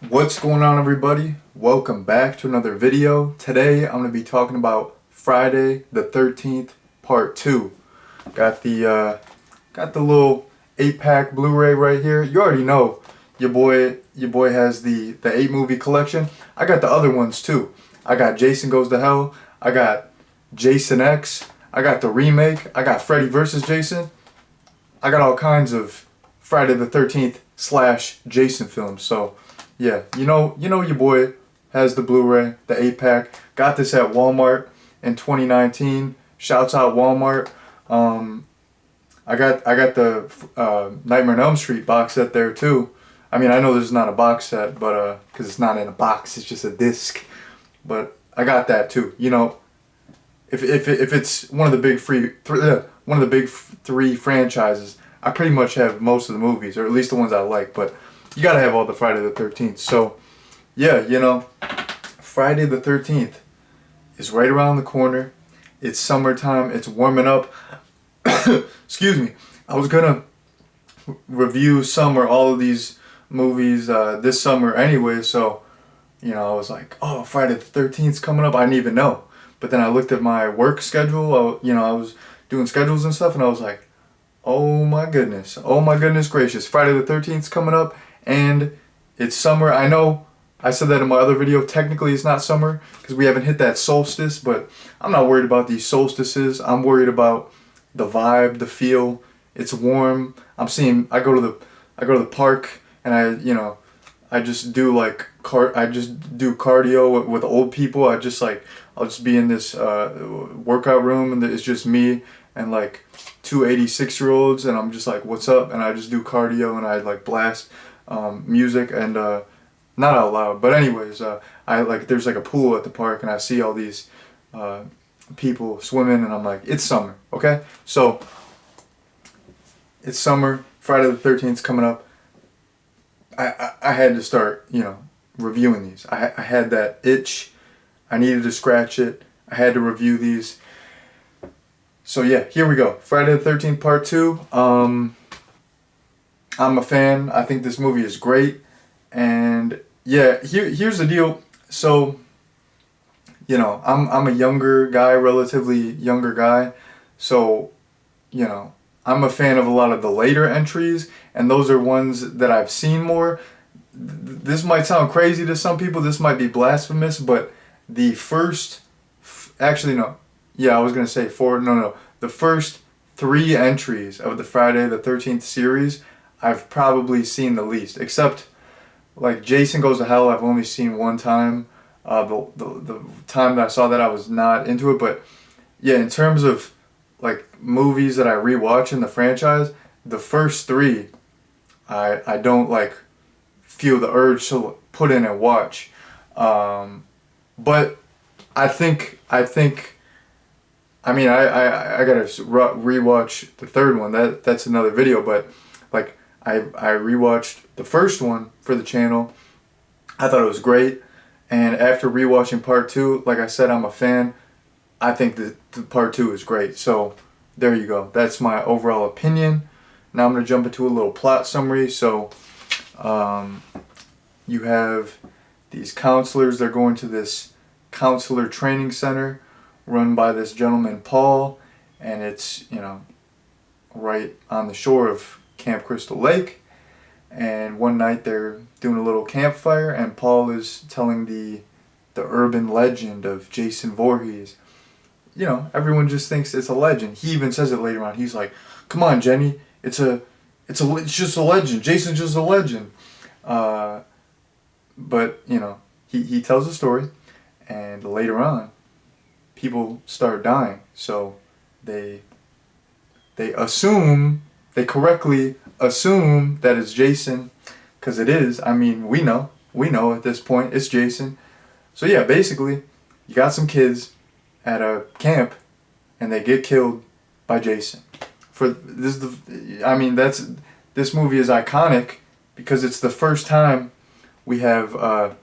What's going on, everybody? Welcome back to another video. Today I'm going to be talking about Friday the 13th part 2. Got the little 8-pack Blu-ray right here. You already know your boy has the 8 movie collection. I got the other ones too. I got Jason Goes to Hell. I got Jason X. I got the remake. I got Freddy vs. Jason. I got all kinds of Friday the 13th / Jason films. So yeah, you know your boy has the Blu-ray, the 8-pack. Got this at Walmart in 2019. Shouts out Walmart. I got the Nightmare on Elm Street box set there too. I mean, I know this is not a box set, but because it's not in a box, it's just a disc. But I got that too. You know, if it's one of the big three franchises, I pretty much have most of the movies, or at least the ones I like. But you gotta have all the Friday the 13th. So yeah, you know, Friday the 13th is right around the corner. It's summertime. It's warming up. Excuse me. I was gonna review some or all of these movies this summer anyway. So you know, I was like, oh, Friday the 13th is coming up. I didn't even know. But then I looked at my work schedule. I was doing schedules and stuff, and I was like, oh my goodness gracious, Friday the 13th is coming up. And it's summer. I know I said that in my other video. Technically it's not summer because we haven't hit that solstice, but I'm not worried about these solstices. I'm worried about the vibe, the feel. It's warm. I go to the park, and I just do cardio with old people. I'll just be in this workout room, and it's just me and like two 86-year-olds, and I'm just like, what's up? And I just do cardio, and I like blast music, and not out loud, but anyways, there's like a pool at the park, and I see all these people swimming, and I'm like, it's summer, okay? So it's summer. Friday the 13th is coming up. I had to start, reviewing these. I had that itch. I needed to scratch it. I had to review these. So yeah, here we go. Friday the 13th part 2. I'm a fan. I think this movie is great. And yeah, here's the deal. So, I'm a younger guy, relatively younger guy. So, I'm a fan of a lot of the later entries, and those are ones that I've seen more. This might sound crazy to some people. This might be blasphemous, but the first, actually no, yeah, I was gonna say four. No, the first 3 entries of the Friday the 13th series, I've probably seen the least. Except, like, Jason Goes to Hell, I've only seen one time. The time that I saw that, I was not into it. But yeah, in terms of like movies that I rewatch in the franchise, the first 3, I don't like feel the urge to put in and watch. But I gotta rewatch the 3rd one. That's another video. But like, I rewatched the first one for the channel. I thought it was great, and after rewatching part 2, like I said, I'm a fan. I think the part 2 is great. So there you go. That's my overall opinion. Now I'm gonna jump into a little plot summary. So you have these counselors. They're going to this counselor training center run by this gentleman Paul, and it's right on the shore of Camp Crystal Lake. And one night they're doing a little campfire, and Paul is telling the urban legend of Jason Voorhees. Everyone just thinks it's a legend. He even says it later on. He's like, "Come on, Jenny, it's just a legend. Jason's just a legend." But he tells a story, and later on, people start dying. So they correctly assume that it's Jason, because it is. I mean, we know at this point it's Jason. So yeah, basically, you got some kids at a camp, and they get killed by Jason. This movie is iconic because it's the first time we have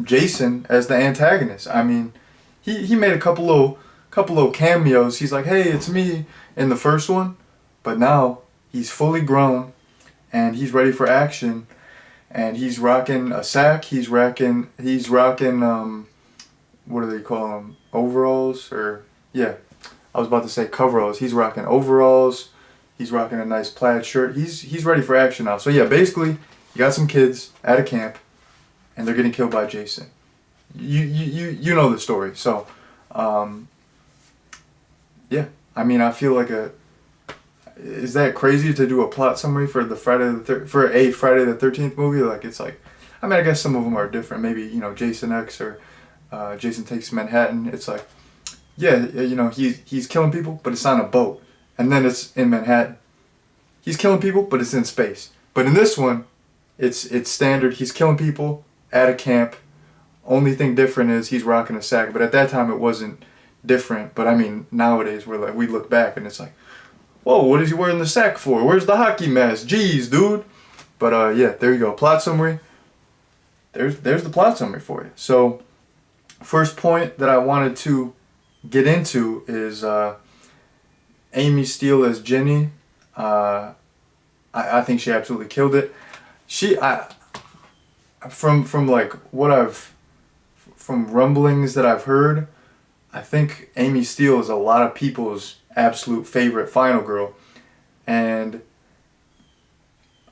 Jason as the antagonist. I mean, he made a couple little cameos. He's like, "Hey, it's me," in the first one, but now he's fully grown, and he's ready for action. and he's rocking a sack. He's rocking what do they call them? Overalls, or yeah, I was about to say coveralls. He's rocking overalls. He's rocking a nice plaid shirt. He's ready for action now. So yeah, basically, you got some kids at a camp, and they're getting killed by Jason. You know the story. So, yeah. I mean, I feel like is that crazy to do a plot summary for for a Friday the 13th movie? Like, it's like, I mean, I guess some of them are different. Maybe, you know, Jason X or Jason Takes Manhattan. It's like, yeah, you know, he's killing people, but it's on a boat, and then it's in Manhattan. He's killing people, but it's in space. But in this one, it's standard. He's killing people at a camp. Only thing different is he's rocking a sack. But at that time, it wasn't different. But I mean, nowadays we look back and it's like, whoa, what is he wearing the sack for? Where's the hockey mask? Jeez, dude. But yeah, there you go. Plot summary. There's the plot summary for you. So, first point that I wanted to get into is Amy Steele as Ginny. I think she absolutely killed it. From like from rumblings that I've heard, I think Amy Steele is a lot of people's absolute favorite final girl, and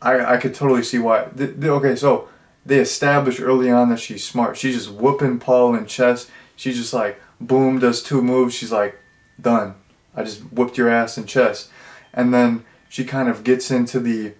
I could totally see why. Okay, so they established early on that she's smart. She's just whooping Paul in chess. She's just like, boom, does 2 moves. She's like, done. I just whooped your ass in chess. And then she kind of gets into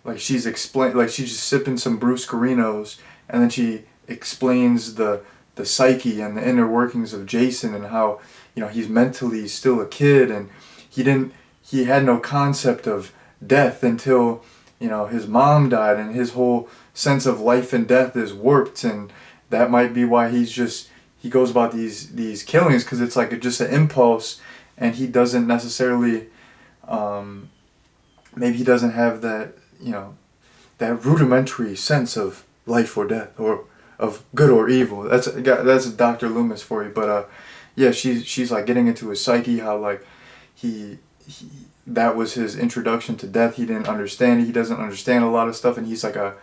like she's just sipping some Bruce Carinos, and then she explains the psyche and the inner workings of Jason, and how, you know, he's mentally still a kid, and he had no concept of death until, you know, his mom died, and his whole sense of life and death is warped, and that might be why he goes about these killings, because it's like just an impulse, and he doesn't necessarily maybe he doesn't have that, you know, that rudimentary sense of life or death, or of good or evil. That's Dr. Loomis for you. But yeah, she's like getting into his psyche, how like he that was his introduction to death. He didn't understand it. He doesn't understand a lot of stuff, and he's like a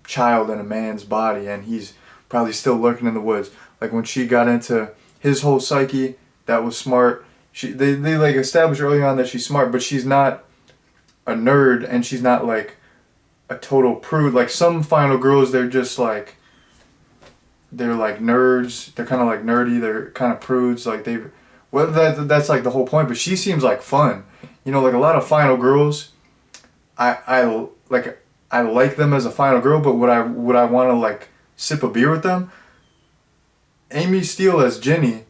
child in a man's body, and he's probably still lurking in the woods. Like when she got into his whole psyche, that was smart. They like established early on that she's smart, but she's not a nerd, and she's not like a total prude. Like some final girls, they're like nerds. They're kind of like nerdy. They're kind of prudes. Like that's like the whole point. But she seems like fun. You know, like a lot of final girls, I like them as a final girl, but would I want to like sip a beer with them? Amy Steele as Ginny,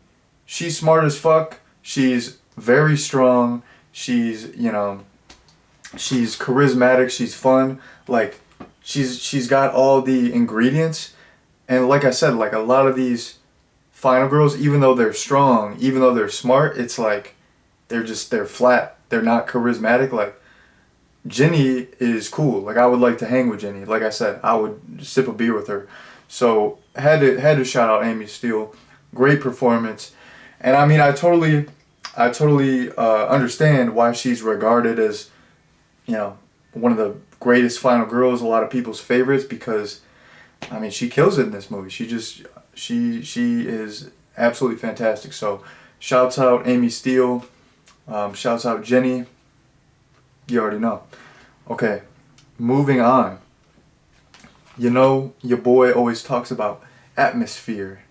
she's smart as fuck. She's very strong. She's, you know, she's charismatic. She's fun. Like she's got all the ingredients. And like I said, like a lot of these final girls, even though they're strong, even though they're smart, it's like they're flat. They're not charismatic. Like Ginny is cool. Like I would like to hang with Ginny. Like I said, I would sip a beer with her. So had to shout out Amy Steele. Great performance. And I mean, I totally understand why she's regarded as, you know, one of the greatest final girls, a lot of people's favorites, because I mean, she kills it in this movie. She is absolutely fantastic. So shouts out Amy Steele. Shouts out Jenny. You already know. Okay, moving on. You know, your boy always talks about atmosphere,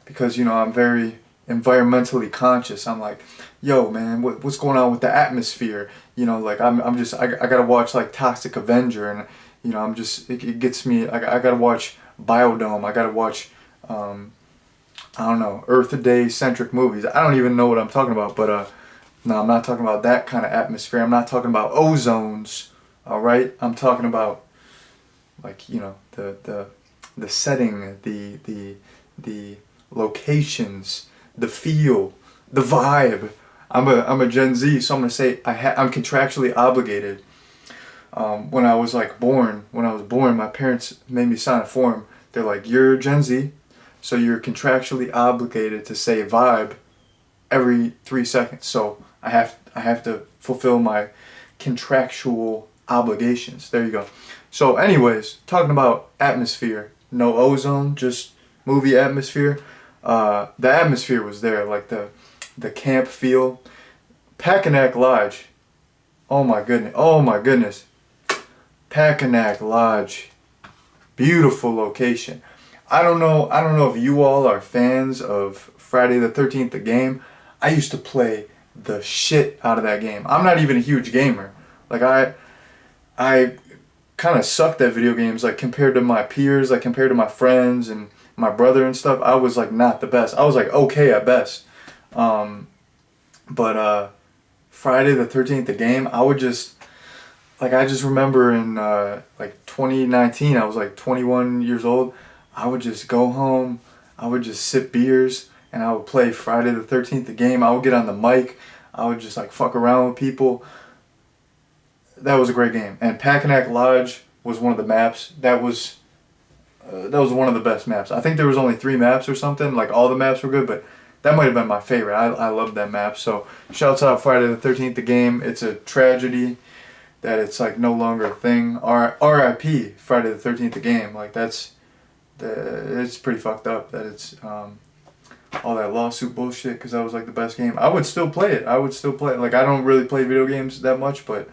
because, you know, I'm very environmentally conscious. I'm like, yo, man, what's going on with the atmosphere? You know, like I gotta watch like Toxic Avenger, and you know, it gets me. I gotta watch Biodome. I gotta watch I don't know, Earth Day centric movies. I don't even know what I'm talking about, but no, I'm not talking about that kind of atmosphere. I'm not talking about ozones. All right, I'm talking about, like, you know, the setting, the locations, the feel, the vibe. I'm a Gen Z, so I'm gonna say I'm contractually obligated. When I was born, my parents made me sign a form. They're like, you're Gen Z, so you're contractually obligated to say vibe every 3 seconds. So I have to fulfill my contractual obligations. There you go. So anyways, talking about atmosphere, no ozone, just movie atmosphere. The atmosphere was there, like the camp feel. Packanack Lodge. Oh my goodness. Oh my goodness. Packanack Lodge. Beautiful location. I don't know if you all are fans of Friday the 13th the game. I used to play the shit out of that game. I'm not even a huge gamer. Like I kind of sucked at video games, like compared to my peers, like compared to my friends and my brother and stuff. I was like not the best. I was like okay at best. But Friday the 13th the game, I just remember in like 2019, I was like 21 years old. I would just go home, I would just sip beers, and I would play Friday the 13th the game. I would get on the mic, I would just like fuck around with people. That was a great game. And Packanack Lodge was one of the maps. That was one of the best maps. I think there was only 3 maps or something. Like all the maps were good, but that might have been my favorite. I loved that map. So shouts out Friday the 13th the game. It's a tragedy that it's like no longer a thing. R.I.P. Friday the 13th the game. Like it's pretty fucked up that it's all that lawsuit bullshit, because that was like the best game. I would still play it. Like I don't really play video games that much, but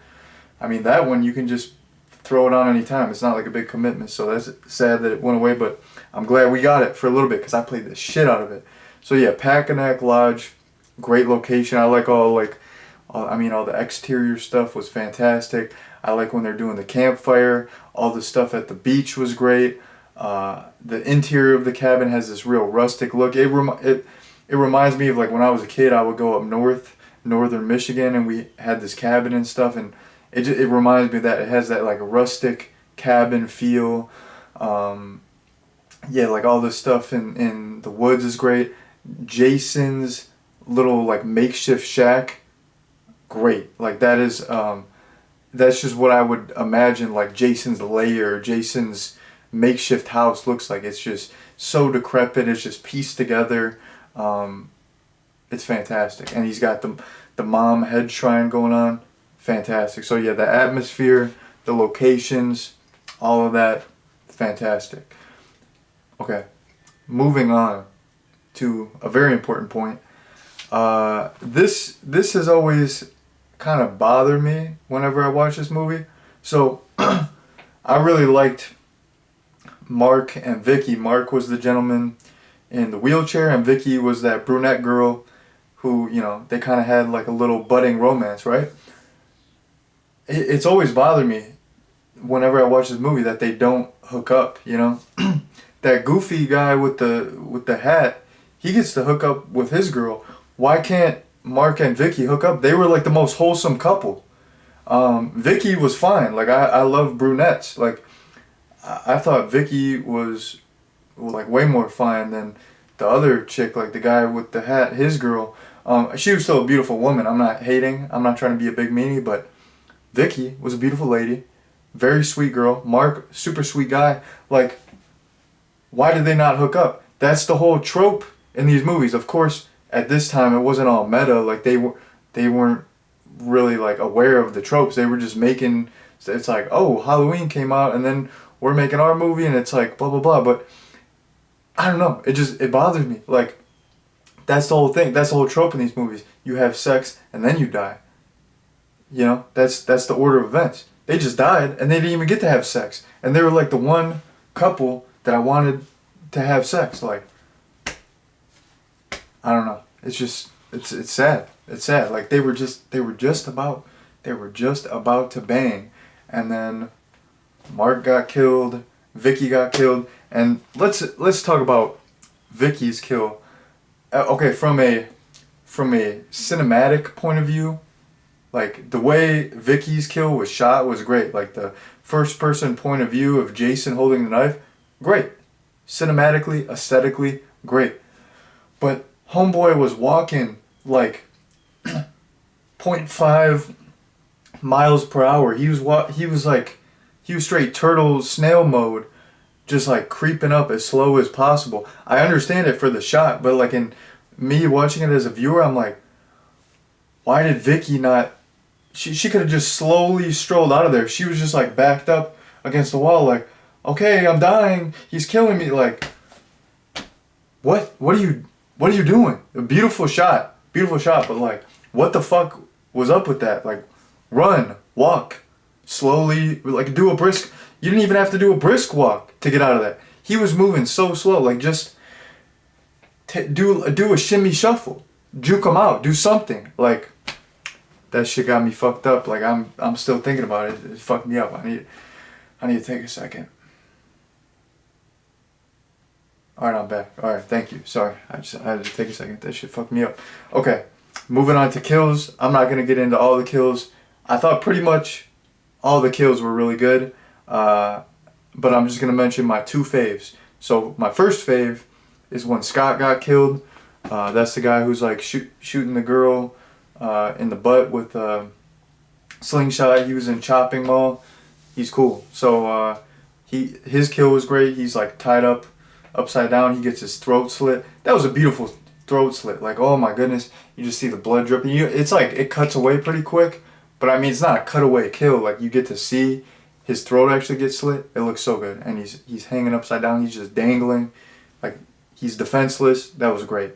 I mean that one you can just throw it on anytime. It's not like a big commitment. So that's sad that it went away, but I'm glad we got it for a little bit because I played the shit out of it. So yeah, Packanack Lodge, great location. I like all the exterior stuff was fantastic. I like when they're doing the campfire. All the stuff at the beach was great. The interior of the cabin has this real rustic look. It reminds me of like when I was a kid. I would go up northern Michigan, and we had this cabin and stuff, and it reminds me of that. It has that like rustic cabin feel. Yeah, like all this stuff in the woods is great. Jason's little like makeshift shack, great. Like that's just what I would imagine like Jason's lair, Jason's makeshift house looks like. It's just so decrepit. It's just pieced together. It's fantastic. And he's got the mom head shrine going on. Fantastic. So yeah, the atmosphere, the locations, all of that, fantastic. Okay, moving on to a very important point. This has always kind of bothered me whenever I watch this movie. So I really liked Mark and Vicky. Mark was the gentleman in the wheelchair, and Vicky was that brunette girl who, they kind of had like a little budding romance, right? It's always bothered me whenever I watch this movie that they don't hook up, That goofy guy with the hat, he gets to hook up with his girl. Why can't Mark and Vicky hook up? They were like the most wholesome couple. Vicky was fine. Like I love brunettes. Like I thought Vicky was like way more fine than the other chick, like the guy with the hat, his girl. She was still a beautiful woman. I'm not hating. I'm not trying to be a big meanie, but Vicky was a beautiful lady. Very sweet girl. Mark, super sweet guy. Like, why did they not hook up? That's the whole trope in these movies. Of course, at this time, it wasn't all meta. Like, they weren't really, like, aware of the tropes. They were just making... It's like, oh, Halloween came out, and then we're making our movie, and it's like, blah, blah, blah. But, I don't know. It bothers me. Like, that's the whole thing. That's the whole trope in these movies. You have sex, and then you die. That's the order of events. They just died, and they didn't even get to have sex. And they were, like, the one couple that I wanted to have sex. Like, I don't know. It's just it's sad. It's sad. Like they were just about to bang, and then Mark got killed, Vicky got killed, and let's talk about Vicky's kill. Okay, from a cinematic point of view, like the way Vicky's kill was shot was great. Like the first person point of view of Jason holding the knife, great. Cinematically, aesthetically, great. But homeboy was walking like 0.5 miles per hour. He was straight turtle snail mode, just like creeping up as slow as possible. I understand it for the shot, but like in me watching it as a viewer, I'm like, why did Vicky not... She could have just slowly strolled out of there. She was just like backed up against the wall, like, okay, I'm dying. He's killing me. Like, what? What are you doing? A beautiful shot, but like, what the fuck was up with that? Like, run, walk, slowly, like do a brisk. You didn't even have to do a brisk walk to get out of that. He was moving so slow, like just do a shimmy shuffle, juke him out, do something. Like, that shit got me fucked up. Like, I'm still thinking about it. It fucked me up. I need to take a second. Alright, I'm back. Alright, thank you. Sorry, I had to take a second. That shit fucked me up. Okay, moving on to kills. I'm not gonna get into all the kills. I thought pretty much all the kills were really good. But I'm just gonna mention my two faves. So my first fave is when Scott got killed. That's the guy who's like shooting the girl in the butt with a slingshot. He was in Chopping Mall. He's cool. So his kill was great. He's like tied up upside down. He gets his throat slit. That was a beautiful throat slit. Like, oh my goodness, you just see the blood dripping. It's like it cuts away pretty quick, but I mean, it's not a cutaway kill. Like, you get to see his throat actually get slit. It looks so good, and he's hanging upside down. He's just dangling, like he's defenseless. That was great.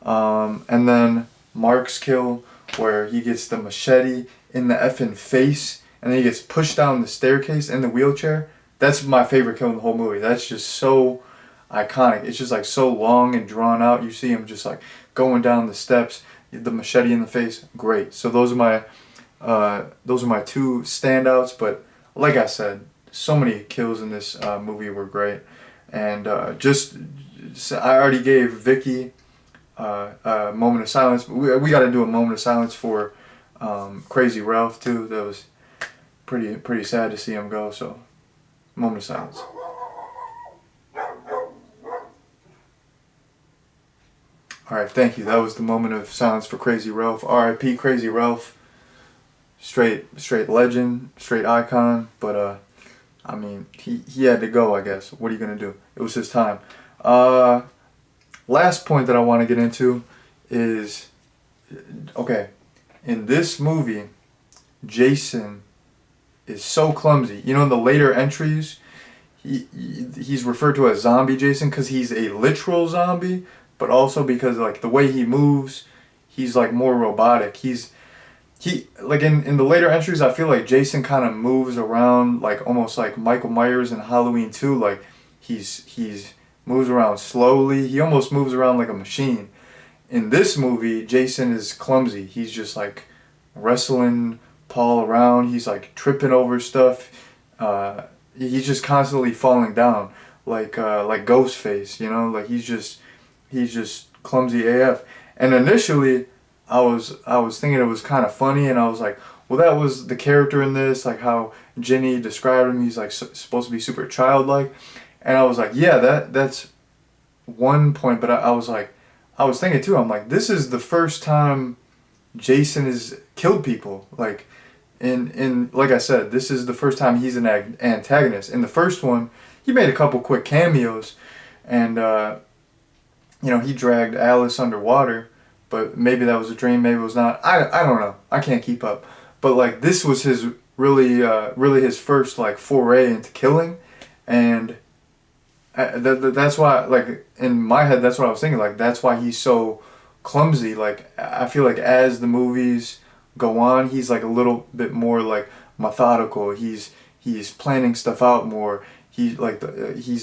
And then Mark's kill, where he gets the machete in the effing face, and then he gets pushed down the staircase in the wheelchair. That's my favorite kill in the whole movie. That's just so iconic. It's just like so long and drawn out. You see him just like going down the steps, the machete in the face. Great. So those are my two standouts. But like I said, so many kills in this movie were great. And I already gave Vicky a moment of silence. We got to do a moment of silence for Crazy Ralph too. That was pretty sad to see him go. So moment of silence. Alright, thank you. That was the moment of silence for Crazy Ralph. R.I.P. Crazy Ralph. Straight legend, straight icon. But I mean, he had to go, I guess. What are you gonna do? It was his time. Last point that I want to get into is, okay, in this movie, Jason is so clumsy. You know, in the later entries, he's referred to as Zombie Jason because he's a literal zombie, but also because like the way he moves, he's like more robotic. He like in the later entries, I feel like Jason kind of moves around like almost like Michael Myers in Halloween 2. Like he's moves around slowly. He almost moves around like a machine. In this movie, Jason is clumsy. He's just like wrestling Paul around. He's like tripping over stuff. He's just constantly falling down like Ghostface, you know? Like he's just clumsy AF. And initially, I was thinking it was kind of funny, and I was like, well, that was the character in this, like how Ginny described him. He's like supposed to be super childlike, and I was like, yeah, that's one point. But I was thinking too. I'm like, this is the first time Jason has killed people. Like, in like I said, this is the first time he's an antagonist. In the first one, he made a couple quick cameos, and you know, he dragged Alice underwater. But maybe that was a dream, maybe it was not. I don't know. I can't keep up. But like, this was his really his first like foray into killing, and that's why, like, in my head, that's what I was thinking. Like, that's why he's so clumsy. Like, I feel like as the movies go on, he's like a little bit more like methodical. He's planning stuff out more. He's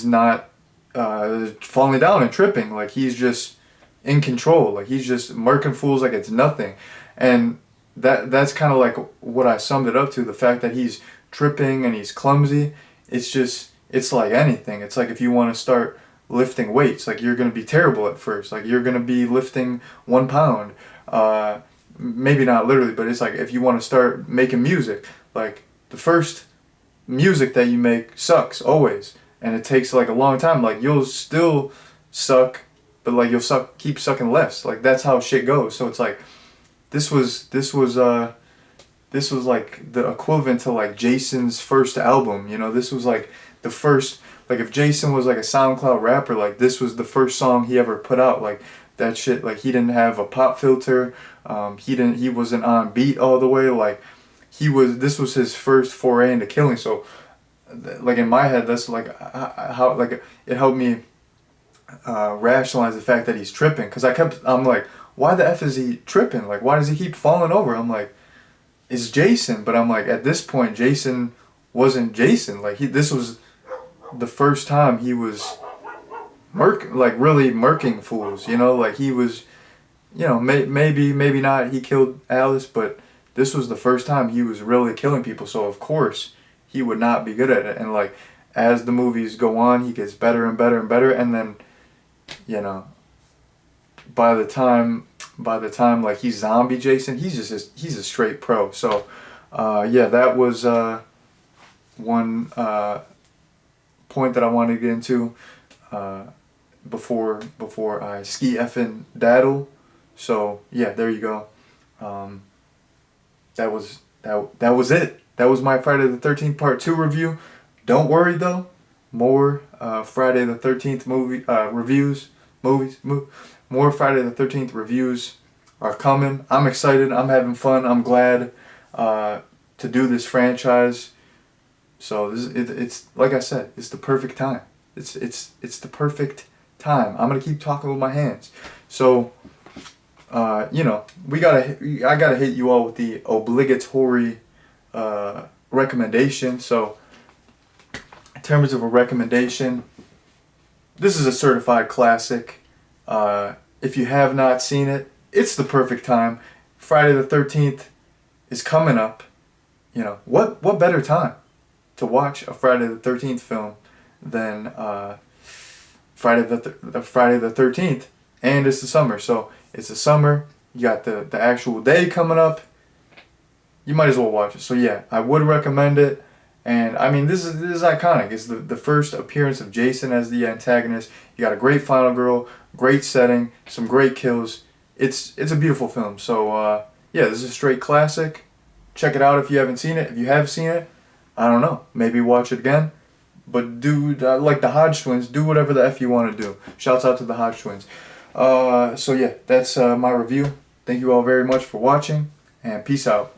not falling down and tripping. Like, he's just in control. Like, he's just murking fools like it's nothing. And that's kind of like what I summed it up to. The fact that he's tripping and he's clumsy, it's like anything. It's like if you want to start lifting weights, like, you're going to be terrible at first. Like, you're going to be lifting 1 pound. Maybe not literally, but it's like if you want to start making music, like, the first music that you make sucks always, and it takes like a long time. Like, you'll still suck, but like you'll keep sucking less. Like, that's how shit goes. So it's like this was like the equivalent to like Jason's first album. You know, this was like the first, like, if Jason was like a SoundCloud rapper, like, this was the first song he ever put out. Like, that shit, like, he didn't have a pop filter. He wasn't on beat all the way. Like, this was his first foray into killing. So like in my head, that's like how like it helped me rationalize the fact that he's tripping, because I'm like, why the F is he tripping? Like, why does he keep falling over? I'm like, it's Jason. But I'm like, at this point, Jason wasn't Jason. Like, this was the first time he was really murking fools, you know? Like, he was, you know, maybe not he killed Alice, but this was the first time he was really killing people, so of course he would not be good at it. And like, as the movies go on, he gets better and better and better, and then, you know, by the time like he's zombie Jason, he's a straight pro. So yeah, that was one point that I wanted to get into before I ski effing daddle. So yeah, there you go. That was it. That was my Friday the 13th Part 2 review. Don't worry though, more Friday the 13th more Friday the 13th reviews are coming. I'm excited. I'm having fun. I'm glad to do this franchise. So it's like I said, it's the perfect time. It's the perfect time. I'm gonna keep talking with my hands. So you know, I gotta hit you all with the obligatory recommendation. So in terms of a recommendation, this is a certified classic. If you have not seen it, it's the perfect time. Friday the 13th is coming up. You know, what better time to watch a Friday the 13th film than Friday the 13th, and it's the summer. So it's the summer, you got the actual day coming up, you might as well watch it. So yeah, I would recommend it. And I mean, this is iconic. It's the first appearance of Jason as the antagonist. You got a great final girl, great setting, some great kills. It's a beautiful film. So yeah, this is a straight classic. Check it out if you haven't seen it. If you have seen it, I don't know, maybe watch it again. But do, like the Hodge twins, do whatever the F you want to do. Shouts out to the Hodge twins. So yeah, that's my review. Thank you all very much for watching, and peace out.